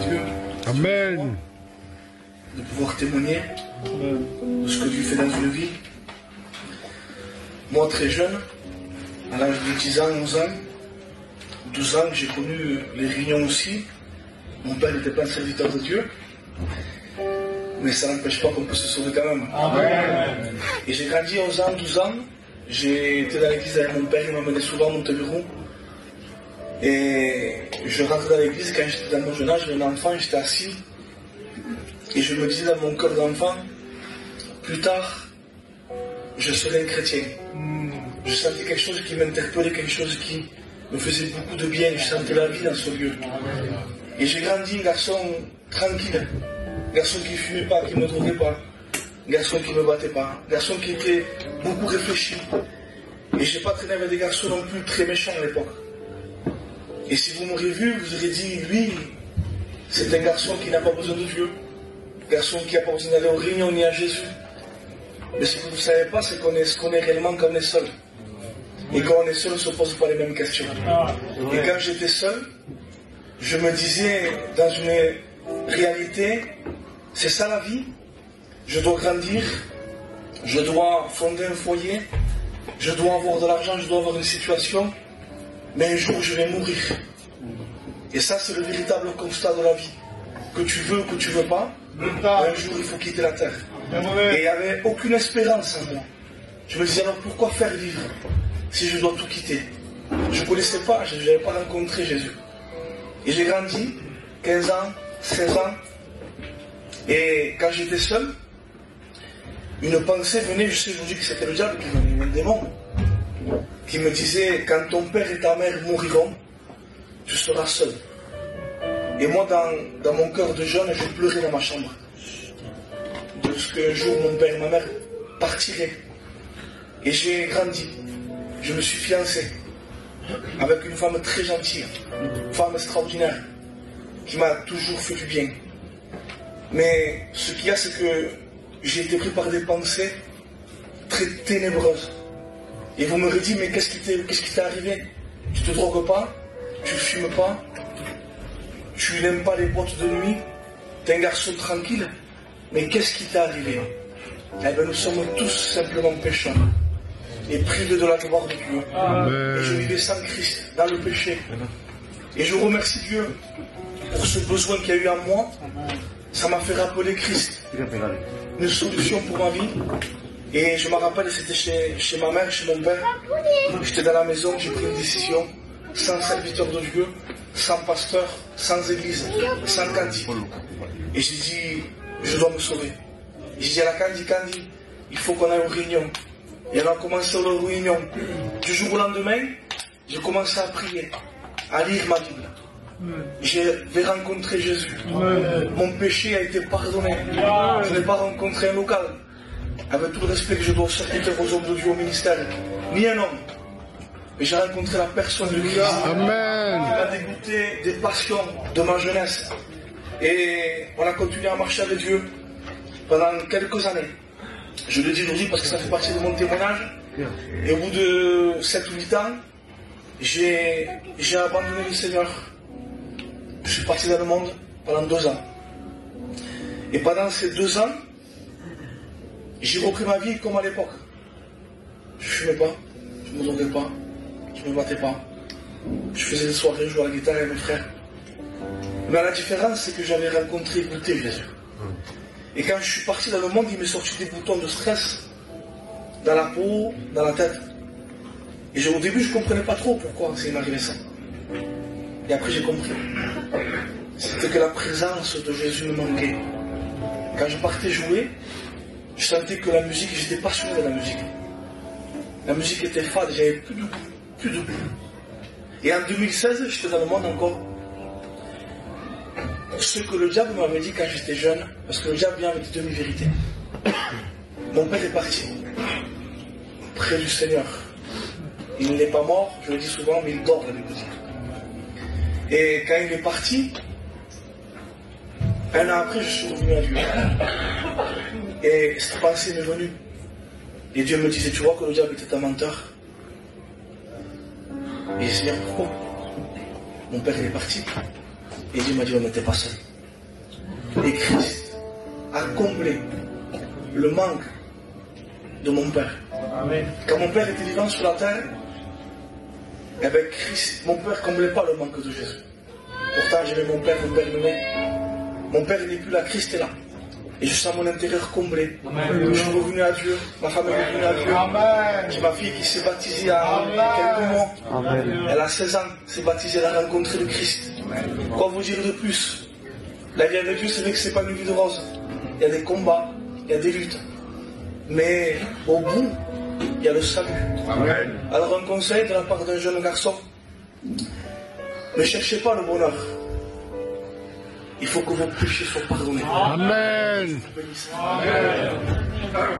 Dieu. Amen. De pouvoir témoigner de ce que Dieu fait dans une vie. Moi, très jeune, à l'âge de 10 ans, 11 ans, 12 ans, j'ai connu les réunions aussi. Mon père n'était pas un serviteur de Dieu, mais ça n'empêche pas qu'on peut se sauver quand même. Amen. Et j'ai grandi 11 ans, 12 ans. J'ai été dans l'église avec mon père, il m'emmenait souvent à Monteburo. Et je rentrais dans l'église quand j'étais dans mon jeune âge, j'étais un enfant, j'étais assis. Et je me disais dans mon cœur d'enfant, plus tard, je serai un chrétien. Je sentais quelque chose qui m'interpellait, quelque chose qui me faisait beaucoup de bien. Je sentais la vie dans ce lieu. Et j'ai grandi un garçon tranquille, un garçon qui ne fumait pas, qui ne me droguait pas, un garçon qui ne me battait pas, un garçon qui était beaucoup réfléchi. Et je n'ai pas traîné avec des garçons non plus très méchants à l'époque. Et si vous m'auriez vu, vous auriez dit, lui, c'est un garçon qui n'a pas besoin de Dieu, un garçon qui n'a pas besoin d'aller aux réunions ni à Jésus. Mais ce que vous ne savez pas, c'est qu'on est ce qu'on est réellement quand on est seul. Et quand on est seul, on ne se pose pas les mêmes questions. Et quand j'étais seul, je me disais dans une réalité, c'est ça la vie. Je dois grandir, je dois fonder un foyer, je dois avoir de l'argent, je dois avoir une situation, mais un jour je vais mourir. Et ça c'est le véritable constat de la vie. Que tu veux ou que tu ne veux pas, un jour il faut quitter la terre. Et il n'y avait aucune espérance en moi. Je me disais alors pourquoi faire vivre si je dois tout quitter? Je ne connaissais pas, je n'avais pas rencontré Jésus. Et j'ai grandi, 15 ans, 16 ans, et quand j'étais seul, une pensée venait, je vous dis que c'était le diable qui venait, un démon, qui me disait, quand ton père et ta mère mouriront, tu seras seul. Et moi, dans mon cœur de jeune, je pleurais dans ma chambre, de ce qu'un jour mon père et ma mère partiraient. Et j'ai grandi, je me suis fiancé avec une femme très gentille, une femme extraordinaire, qui m'a toujours fait du bien. Mais ce qu'il y a, c'est que j'ai été pris par des pensées très ténébreuses. Et vous m'aurez dit, mais qu'est-ce qui t'est arrivé? Tu ne te drogues pas, tu ne fumes pas, tu n'aimes pas les boîtes de nuit, tu es un garçon tranquille, mais qu'est-ce qui t'est arrivé? Eh bien, nous sommes tous simplement pécheurs et privés de la gloire de Dieu. Amen. Et je vivais sans Christ, dans le péché. Et je remercie Dieu pour ce besoin qu'il y a eu en moi. Ça m'a fait rappeler Christ, une solution pour ma vie. Et je me rappelle, c'était chez ma mère, chez mon père. J'étais dans la maison, j'ai pris une décision, sans serviteur de Dieu, sans pasteur, sans église, sans Candy. Et j'ai dit, je dois me sauver. J'ai dit à la Candy, il faut qu'on aille aux réunions. Et on a commencé aux réunions. Du jour au lendemain, j'ai commencé à prier, à lire ma Bible. Je vais rencontrer Jésus. Mon péché a été pardonné. Je n'ai pas rencontré un local, avec tout le respect que je dois aux serviteurs, aux hommes de Dieu, au ministère, ni un homme. Mais j'ai rencontré la personne de Christ. Amen. Qui m'a dégoûté des passions de ma jeunesse. Et on a continué à marcher avec Dieu pendant quelques années. Je le dis aujourd'hui parce que ça fait partie de mon témoignage. Et au bout de 7 ou 8 ans, j'ai abandonné le Seigneur. Je suis parti dans le monde pendant 2 ans. Et pendant ces 2 ans, j'ai repris ma vie comme à l'époque. Je ne fumais pas, je ne me droguais pas, je ne me battais pas. Je faisais des soirées, je jouais à la guitare avec mes frères. Mais la différence, c'est que j'avais rencontré et goûté Jésus. Et quand je suis parti dans le monde, il m'est sorti des boutons de stress dans la peau, dans la tête. Et au début, je ne comprenais pas trop pourquoi c'est m'arrivait ça. Et après, j'ai compris. C'était que la présence de Jésus me manquait. Quand je partais jouer, je sentais que la musique, j'étais passionné de la musique. La musique était fade, j'avais plus de goût, plus de goût. Et en 2016, j'étais dans le monde encore. Ce que le diable m'avait dit quand j'étais jeune, parce que le diable vient avec des demi-vérités. Mon père est parti, près du Seigneur. Il n'est pas mort, je le dis souvent, mais il dort dans les boutiques. Et quand il est parti, un an après, je suis revenu à Dieu. Et cette pensée m'est venue. Et Dieu me disait, tu vois que le diable était un menteur. Et Seigneur, pourquoi? Mon père il est parti. Et Dieu m'a dit, on n'était pas seul. Et Christ a comblé le manque de mon père. Amen. Quand mon père était vivant sur la terre, eh bien Christ, mon père ne comblait pas le manque de Jésus. Pourtant j'aimais mon père m'aimait. Mon père n'est plus là, Christ est là. Et je sens mon intérieur comblé. Je suis revenu à Dieu, ma femme est revenue à Dieu. Amen. J'ai ma fille qui s'est baptisée à quelques mois. Amen. Elle a 16 ans, s'est baptisée, elle a rencontré le Christ. Quoi vous dire de plus? La vie avec Dieu, c'est vrai que ce n'est pas une vie de rose. Il y a des combats, il y a des luttes. Mais au bout, il y a le salut. Amen. Alors un conseil de la part d'un jeune garçon, ne cherchez pas le bonheur. Il faut que vos péchés soient pardonnés. Amen. Amen.